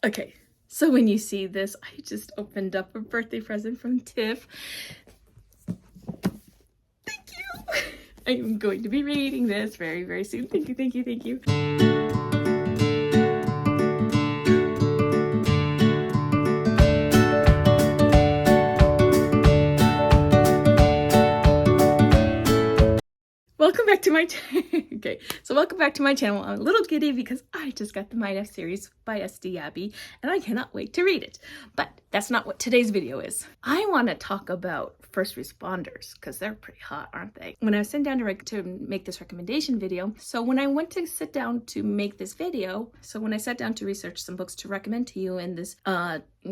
Okay, so when you see this, I just opened up a birthday present from Tiff. Thank you. I'm going to be reading this very, very soon. Thank you, thank you, thank you. Welcome back to my okay, so welcome back to my channel. I'm a little giddy because I just got the My F series by SD Abby and I cannot wait to read it. But that's not what today's video is. I want to talk about first responders because they're pretty hot, aren't they? When I was sitting down to make this recommendation video, so when I went to sit down to make this video, so when I sat down to research some books to recommend to you in this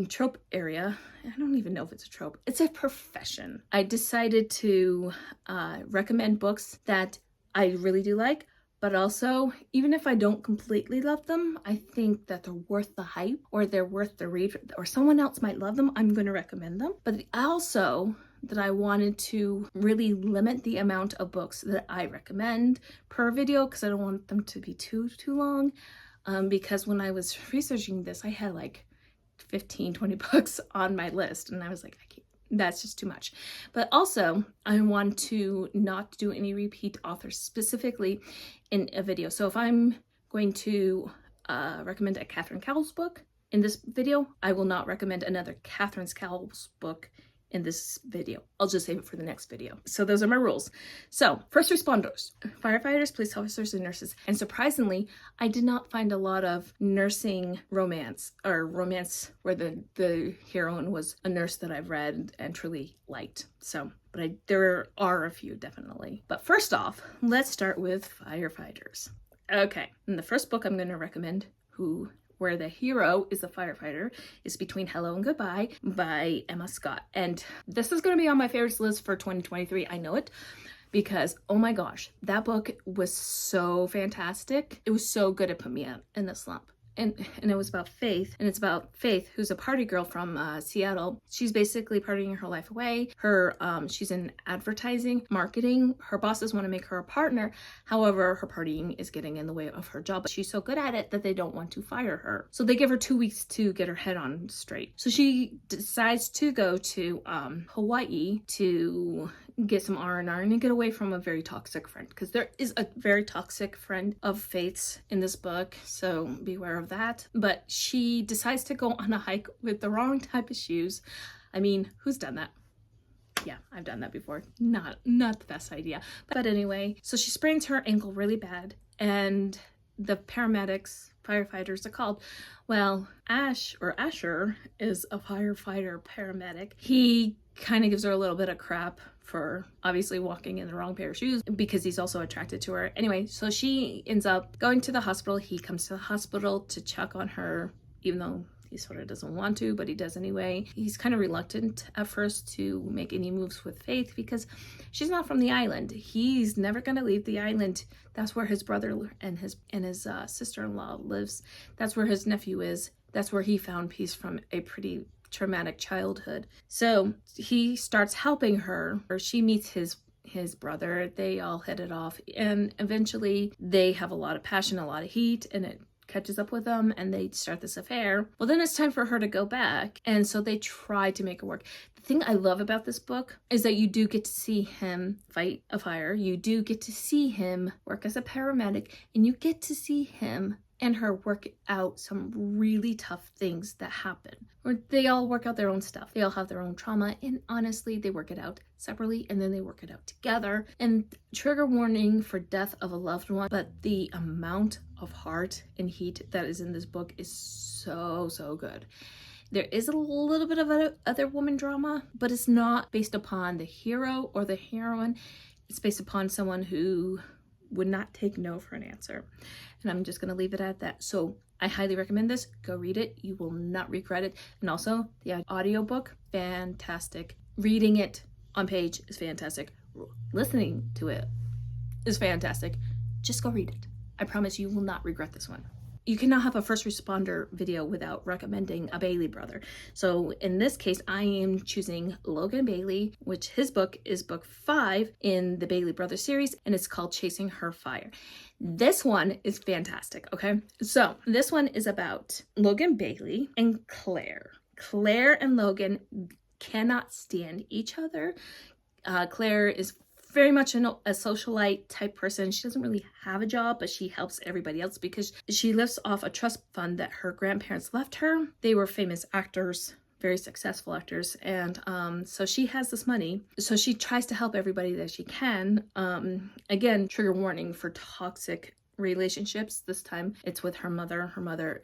trope area, I don't even know if it's a trope, it's a profession. I decided to recommend books that I really do like, but also, even if I don't completely love them, I think that they're worth the hype or they're worth the read, or someone else might love them, I'm going to recommend them. But also that I wanted to really limit the amount of books that I recommend per video because I don't want them to be too long. Because when I was researching this, I had like 15-20 books on my list and I was like, I can't, that's just too much. But also I want to not do any repeat authors specifically in a video. So if I'm going to recommend a Catherine Cowles book in this video, I will not recommend another Catherine Cowles book in this video. I'll just save it for the next video. So those are my rules. So first responders, firefighters, police officers, and nurses. And surprisingly, I did not find a lot of nursing romance or romance where the heroine was a nurse that I've read and truly liked. So, but there are a few definitely. But first off, let's start with firefighters. Okay, and the first book I'm going to recommend, where the hero is the firefighter, is Between Hello and Goodbye by Emma Scott. And this is going to be on my favorites list for 2023. I know it because, oh my gosh, that book was so fantastic. It was so good. It put me out in the slump. And it was about Faith, and it's about Faith, who's a party girl from Seattle. She's basically partying her life away. She's in advertising, marketing. Her bosses want to make her a partner. However, her partying is getting in the way of her job. But she's so good at it that they don't want to fire her. So they give her 2 weeks to get her head on straight. So she decides to go to Hawaii to get some R&R and get away from a very toxic friend, because there is a very toxic friend of Faith's in this book, so beware of that. But she decides to go on a hike with the wrong type of shoes. I mean, who's done that? Yeah, I've done that before. Not the best idea. But anyway, so she sprains her ankle really bad, and the firefighters are called. Well, Asher is a firefighter paramedic. He kind of gives her a little bit of crap for obviously walking in the wrong pair of shoes because he's also attracted to her. Anyway, so she ends up going to the hospital. He comes to the hospital to check on her, even though he sort of doesn't want to, but he does anyway. He's kind of reluctant at first to make any moves with Faith because she's not from the island. He's never going to leave the island. That's where his brother and his sister-in-law lives. That's where his nephew is. That's where he found peace from a pretty traumatic childhood. So he starts helping her, or she meets his brother. They all hit it off, and eventually they have a lot of passion, a lot of heat, and it catches up with them and they start this affair. Well, then it's time for her to go back, and so they try to make it work. The thing I love about this book is that you do get to see him fight a fire, you do get to see him work as a paramedic, and you get to see him and her work out some really tough things that happen. Or they all work out their own stuff. They all have their own trauma, and honestly, they work it out separately and then they work it out together. And trigger warning for death of a loved one, but the amount of heart and heat that is in this book is so good. There is a little bit of other woman drama, but it's not based upon the hero or the heroine. It's based upon someone who would not take no for an answer. And I'm just going to leave it at that. So I highly recommend this. Go read it. You will not regret it. And also the audiobook, fantastic. Reading it on page is fantastic. Listening to it is fantastic. Just go read it. I promise you will not regret this one. you cannot have a first responder video without recommending a Bailey brother. So in this case, I am choosing Logan Bailey, which his book is book 5 in the Bailey Brothers series, and it's called Chasing Her Fire. This one is fantastic, okay? So this one is about Logan Bailey and Claire. Claire and Logan cannot stand each other. Claire is very much a socialite type person. She doesn't really have a job, but she helps everybody else because she lives off a trust fund that her grandparents left her. They were famous actors, very successful actors, and so she has this money, so she tries to help everybody that she can. Again, trigger warning for toxic relationships. This time it's with her mother. Her mother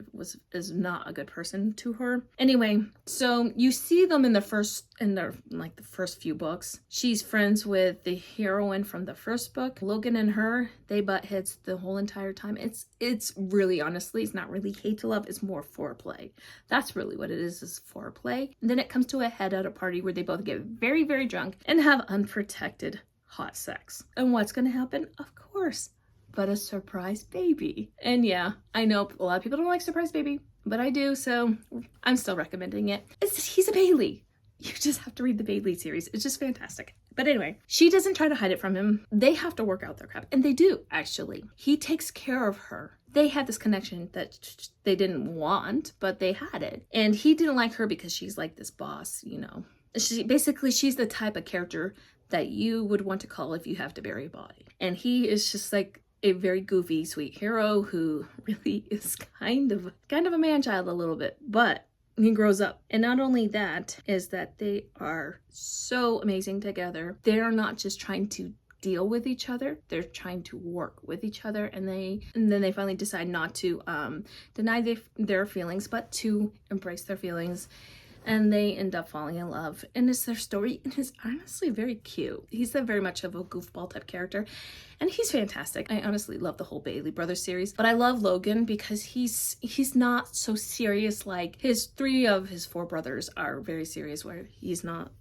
is not a good person to her. Anyway, so you see them in the first few books. She's friends with the heroine from the first book. Logan and her, they butt heads the whole entire time. It's really, honestly, it's not really hate to love, it's more foreplay. That's really what it is foreplay. And then it comes to a head at a party where they both get very, very drunk and have unprotected hot sex. And what's going to happen? Of course, but a surprise baby. And yeah, I know a lot of people don't like surprise baby, but I do, so I'm still recommending it. He's a Bailey. You just have to read the Bailey series. It's just fantastic. But anyway, she doesn't try to hide it from him. They have to work out their crap, and they do, actually. He takes care of her. They had this connection that they didn't want, but they had it. And he didn't like her because she's like this boss, you know. She's the type of character that you would want to call if you have to bury a body. And he is just like a very goofy, sweet hero who really is kind of a man-child a little bit, but he grows up. And not only that, is that they are so amazing together. They are not just trying to deal with each other, they're trying to work with each other, and then they finally decide not to deny their feelings, but to embrace their feelings. And they end up falling in love. And it's their story, and it's honestly very cute. He's very much of a goofball type character, and he's fantastic. I honestly love the whole Bailey Brothers series, but I love Logan because he's not so serious. Like 3 of his 4 brothers are very serious, where he's not.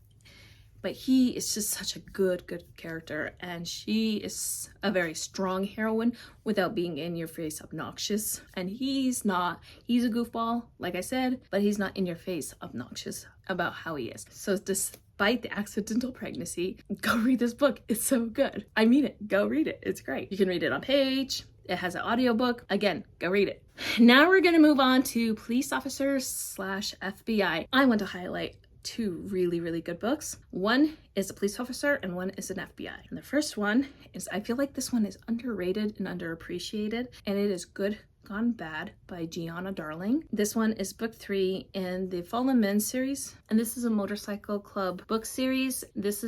But he is just such a good character, and she is a very strong heroine without being in your face obnoxious. And he's not. He's a goofball, like I said, but he's not in your face obnoxious about how he is. So despite the accidental pregnancy, go read this book. It's so good. I mean it. Go read it. It's great. You can read it on page. It has an audiobook. Again, go read it. Now we're gonna move on to police officers / FBI. I want to highlight 2 really good books. One is a police officer and one is an FBI. And the first one is, I feel like this one is underrated and underappreciated, and it is Good Gone Bad by Giana Darling. This one is book 3 in the Fallen Men series, and this is a motorcycle club book series. This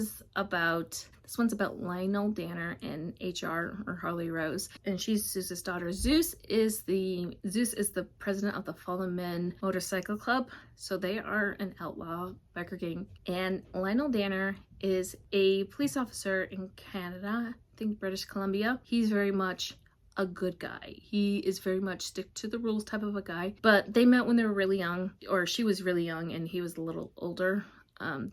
one's about Lionel Danner and HR, or Harley Rose, and she's Zeus's daughter. Zeus is the president of the Fallen Men Motorcycle Club, so they are an outlaw biker gang. And Lionel Danner is a police officer in Canada, I think British Columbia. He's very much a good guy. He is very much stick to the rules type of a guy. But they met when they were really young, or she was really young and he was a little older.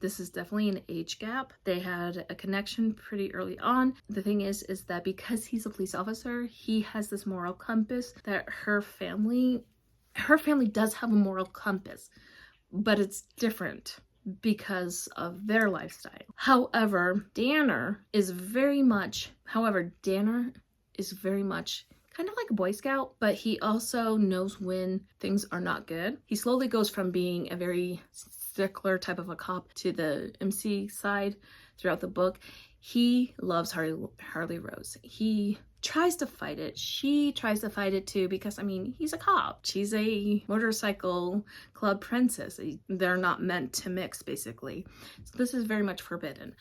This is definitely an age gap. They had a connection pretty early on. The thing is that because he's a police officer, he has this moral compass that her family does have a moral compass, but it's different because of their lifestyle. However, Danner is very much kind of like a Boy Scout, but he also knows when things are not good. He slowly goes from being a very stickler type of a cop to the MC side throughout the book. He loves Harley Rose. He tries to fight it. She tries to fight it too, because I mean, he's a cop. She's a motorcycle club princess. They're not meant to mix, basically. So this is very much forbidden.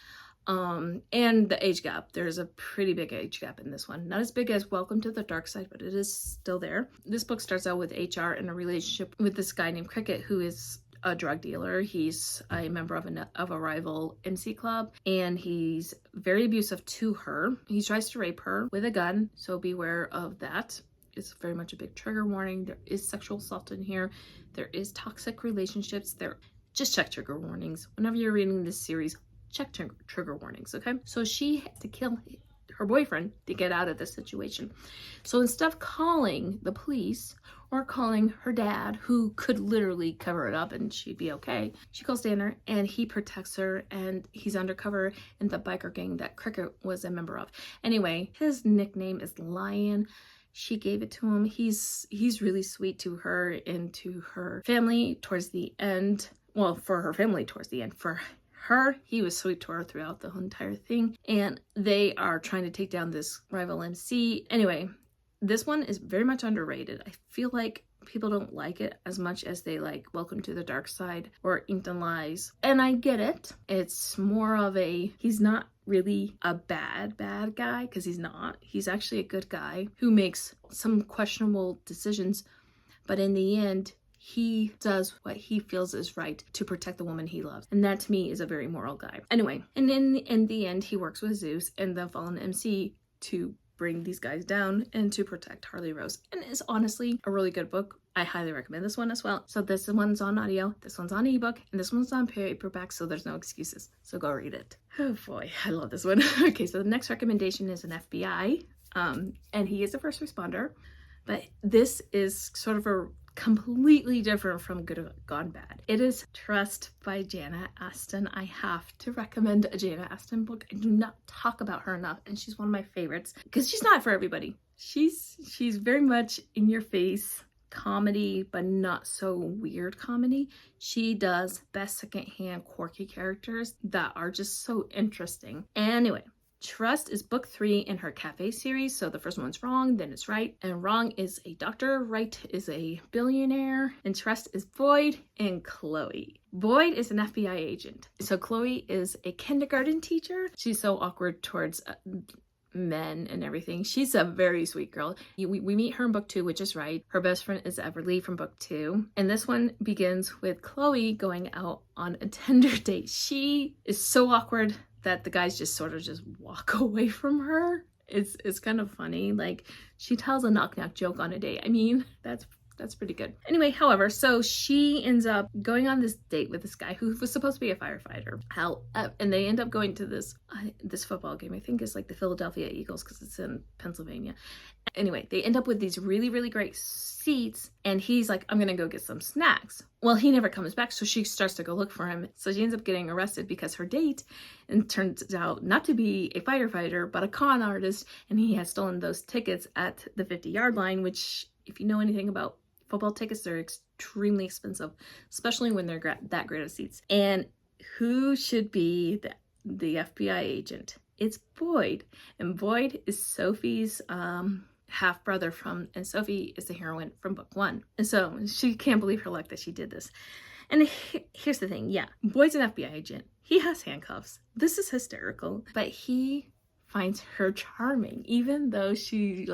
And the age gap, there's a pretty big age gap in this one. Not as big as Welcome to the Dark Side, but it is still there. This book starts out with HR in a relationship with this guy named Cricket, who is a drug dealer. He's a member of a rival MC club, and he's very abusive to her. He tries to rape her with a gun, so beware of that. It's very much a big trigger warning. There is sexual assault in here. There is toxic relationships. Just check trigger warnings. Whenever you're reading this series, check trigger warnings, okay? So she had to kill her boyfriend to get out of this situation. So instead of calling the police or calling her dad, who could literally cover it up and she'd be okay, she calls Danner and he protects her, and he's undercover in the biker gang that Cricket was a member of. Anyway, his nickname is Lion. She gave it to him. He's really sweet to her and to her family towards the end. Well, for her family towards the end. For her, he was sweet to her throughout the whole entire thing. And they are trying to take down this rival MC. Anyway, this one is very much underrated. I feel like people don't like it as much as they like Welcome to the Dark Side or Inked in Lies. And I get it. It's more of a, he's not really a bad guy, because he's not. He's actually a good guy who makes some questionable decisions, but in the end, he does what he feels is right to protect the woman he loves. And that to me is a very moral guy. Anyway, and in the end, he works with Zeus and the fallen MC to bring these guys down and to protect Harley Rose. And it's honestly a really good book. I highly recommend this one as well. So this one's on audio, this one's on ebook, and this one's on paperback, so there's no excuses. So go read it. Oh boy, I love this one. Okay, so the next recommendation is an FBI, and he is a first responder, but this is sort of a completely different from Good Gone Bad. It is Trust by Jana Aston. I have to recommend a Jana Aston book. I do not talk about her enough, and she's one of my favorites because she's not for everybody. She's very much in your face comedy, but not so weird comedy. She does best secondhand quirky characters that are just so interesting. Anyway, Trust is book 3 in her cafe series. So the first one's Wrong, then it's Right, and Wrong is a doctor, Right is a billionaire, and Trust is Boyd and Chloe. Boyd is an FBI agent. So Chloe is a kindergarten teacher. She's so awkward towards men and everything. She's a very sweet girl. We meet her in book 2, which is Right. Her best friend is Everly from book 2. And this one begins with Chloe going out on a Tinder date. She is so awkward that the guys just sort of just walk away from her. It's kind of funny. Like, she tells a knock-knock joke on a date. I mean, that's pretty good. Anyway, however, so she ends up going on this date with this guy who was supposed to be a firefighter. And they end up going to this football game. I think it's like the Philadelphia Eagles because it's in Pennsylvania. Anyway, they end up with these really, really great seats, and he's like, I'm gonna go get some snacks. Well, he never comes back, so she starts to go look for him. So she ends up getting arrested because her date turns out not to be a firefighter, but a con artist, and he has stolen those tickets at the 50-yard line, which, if you know anything about football tickets, they're extremely expensive, especially when they're that great of seats. And who should be the FBI agent? It's Boyd. And Boyd is Sophie's half-brother and Sophie is the heroine from book 1. And so she can't believe her luck that she did this. And here's the thing, yeah, Boyd's an FBI agent. He has handcuffs. This is hysterical, but he finds her charming, even though she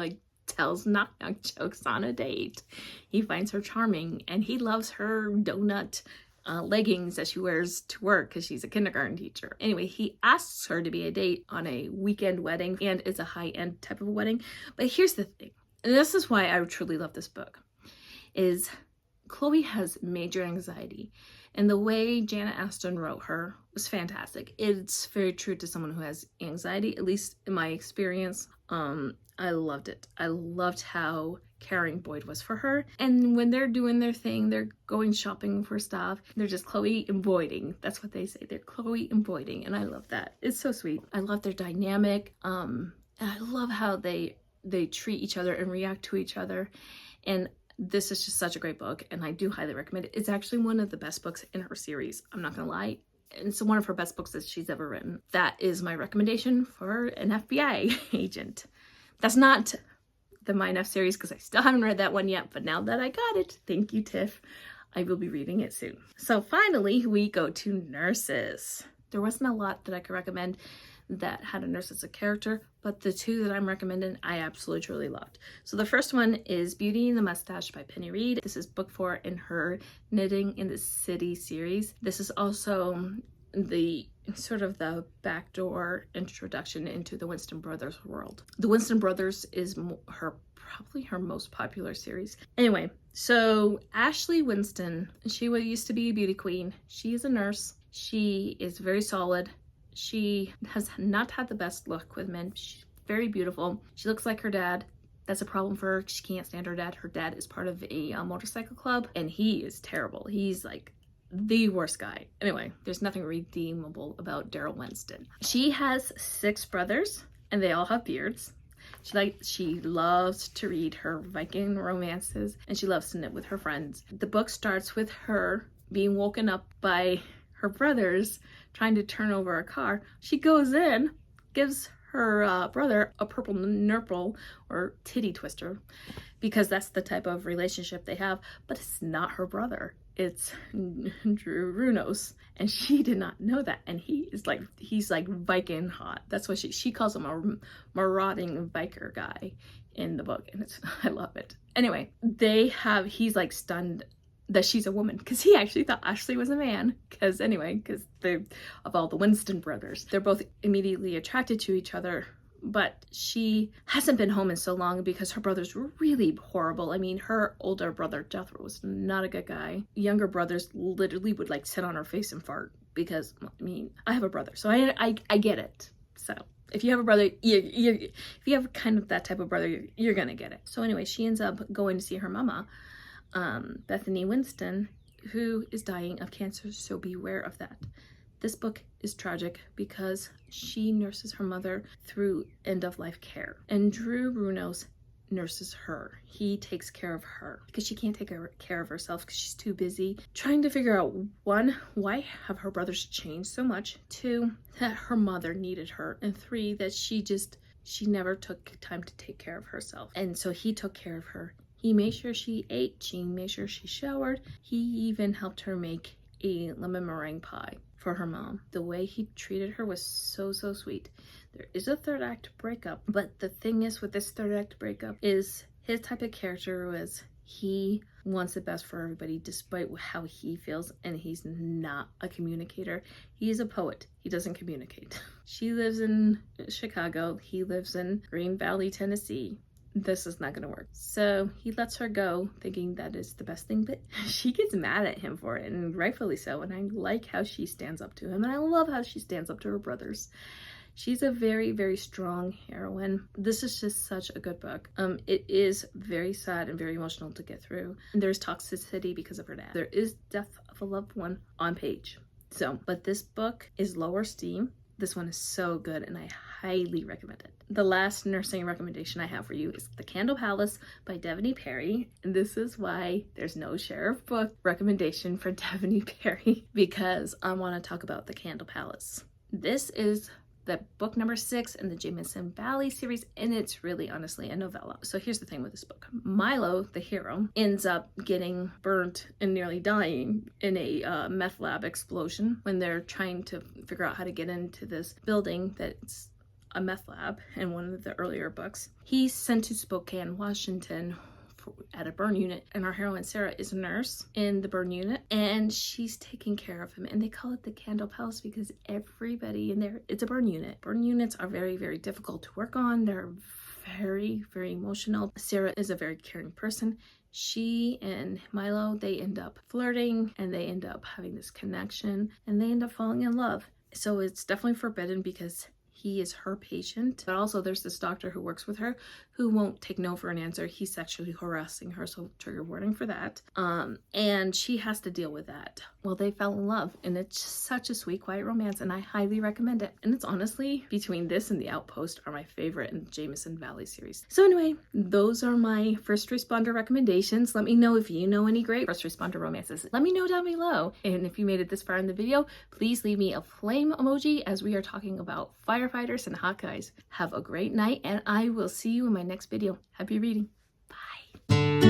tells knock-knock jokes on a date. He finds her charming, and he loves her donut leggings that she wears to work because she's a kindergarten teacher. Anyway, he asks her to be a date on a weekend wedding, and it's a high-end type of wedding. But here's the thing, and this is why I truly love this book, is Chloe has major anxiety, and the way Jana Aston wrote her was fantastic. It's very true to someone who has anxiety, at least in my experience. I loved it. I loved how caring Boyd was for her. And when they're doing their thing, they're going shopping for stuff, they're just Chloe and Boyding. That's what they say. They're Chloe and Boyding, and I love that. It's so sweet. I love their dynamic. And I love how they treat each other and react to each other. And this is just such a great book, and I do highly recommend it. It's actually one of the best books in her series. I'm not gonna lie. It's one of her best books that she's ever written. That is my recommendation for an FBI agent. That's not the Mine F series because I still haven't read that one yet, but now that I got it, thank you, Tiff, I will be reading it soon. So finally, we go to nurses. There wasn't a lot that I could recommend that had a nurse as a character, but the 2 that I'm recommending, I absolutely truly loved. So the first one is Beauty and the Mustache by Reid. This is book 4 in her Knitting in the City series. This is also the sort of the backdoor introduction into the Winston Brothers world. The Winston Brothers is probably her most popular series. Anyway, so Ashley Winston, she used to be a beauty queen. She is a nurse. She is very solid. She has not had the best luck with men. She's very beautiful. She looks like her dad. That's a problem for her. She can't stand her dad. Her dad is part of a motorcycle club, and he is terrible. He's like the worst guy. Anyway, there's nothing redeemable about Daryl Winston. She has 6 brothers, and they all have beards. She loves to read her Viking romances, and she loves to knit with her friends. The book starts with her being woken up by her brothers trying to turn over a car. She goes in, gives her brother a purple nurple or titty twister, because that's the type of relationship they have, but it's not her brother. It's Drew Runos, and she did not know that, and he's like Viking hot. That's what she calls him, a marauding biker guy in the book, and I love it. Anyway, he's like stunned that she's a woman, because he actually thought Ashley was a man, because they're of all the Winston brothers. They're both immediately attracted to each other, but she hasn't been home in so long because her brothers were really horrible. I mean, her older brother Jethro was not a good guy. Younger brothers literally would like sit on her face and fart, because I mean, I have a brother, so I get it. So if you have a brother, if you have kind of that type of brother, you're gonna get it. So anyway, she ends up going to see her mama, Bethany Winston, who is dying of cancer, so beware of that. This book is tragic because she nurses her mother through end-of-life care, and Drew Runos nurses her. He takes care of her because she can't take care of herself because she's too busy trying to figure out, 1, why have her brothers changed so much, 2, that her mother needed her, and 3, that she never took time to take care of herself. And so he took care of her. He made sure she ate, she made sure she showered. He even helped her make a lemon meringue pie for her mom. The way he treated her was so sweet. There is a 3rd act breakup, but the thing is with this 3rd act breakup is his type of character was he wants the best for everybody despite how he feels, and he's not a communicator. He is a poet. He doesn't communicate. She lives in Chicago. He lives in Green Valley, Tennessee. This is not gonna work. So he lets her go thinking that is the best thing, but she gets mad at him for it, and rightfully so. And I like how she stands up to him, and I love how she stands up to her brothers. She's a very strong heroine. This is just such a good book. It is very sad and very emotional to get through. And there's toxicity because of her dad. There is death of a loved one on page. But this book is lower steam. This one is so good, and I highly recommend it. The last nursing recommendation I have for you is The Candle Palace by Devney Perry. And this is why there's no sheriff book recommendation for Devney Perry, because I want to talk about The Candle Palace. This is the book number 6 in the Jameson Valley series, and it's really honestly a novella. So here's the thing with this book. Milo, the hero, ends up getting burnt and nearly dying in a meth lab explosion when they're trying to figure out how to get into this building that's a meth lab in one of the earlier books. He's sent to Spokane, Washington at a burn unit, and our heroine Sarah is a nurse in the burn unit, and she's taking care of him. And they call it the Candle Palace because everybody in there, it's a burn unit. Burn units are very difficult to work on. They're very emotional. Sarah is a very caring person. She and Milo, they end up flirting, and they end up having this connection, and they end up falling in love. So it's definitely forbidden because he is her patient, but also there's this doctor who works with her who won't take no for an answer. He's sexually harassing her, so trigger warning for that. And she has to deal with that. Well, they fell in love, and it's such a sweet, quiet romance, and I highly recommend it. And it's honestly, between this and The Outpost, are my favorite in the Jameson Valley series. So anyway, those are my first responder recommendations. Let me know if you know any great first responder romances. Let me know down below. And if you made it this far in the video, please leave me a flame emoji as we are talking about firefighters and hot guys. Have a great night, and I will see you in my next video. Happy reading. Bye.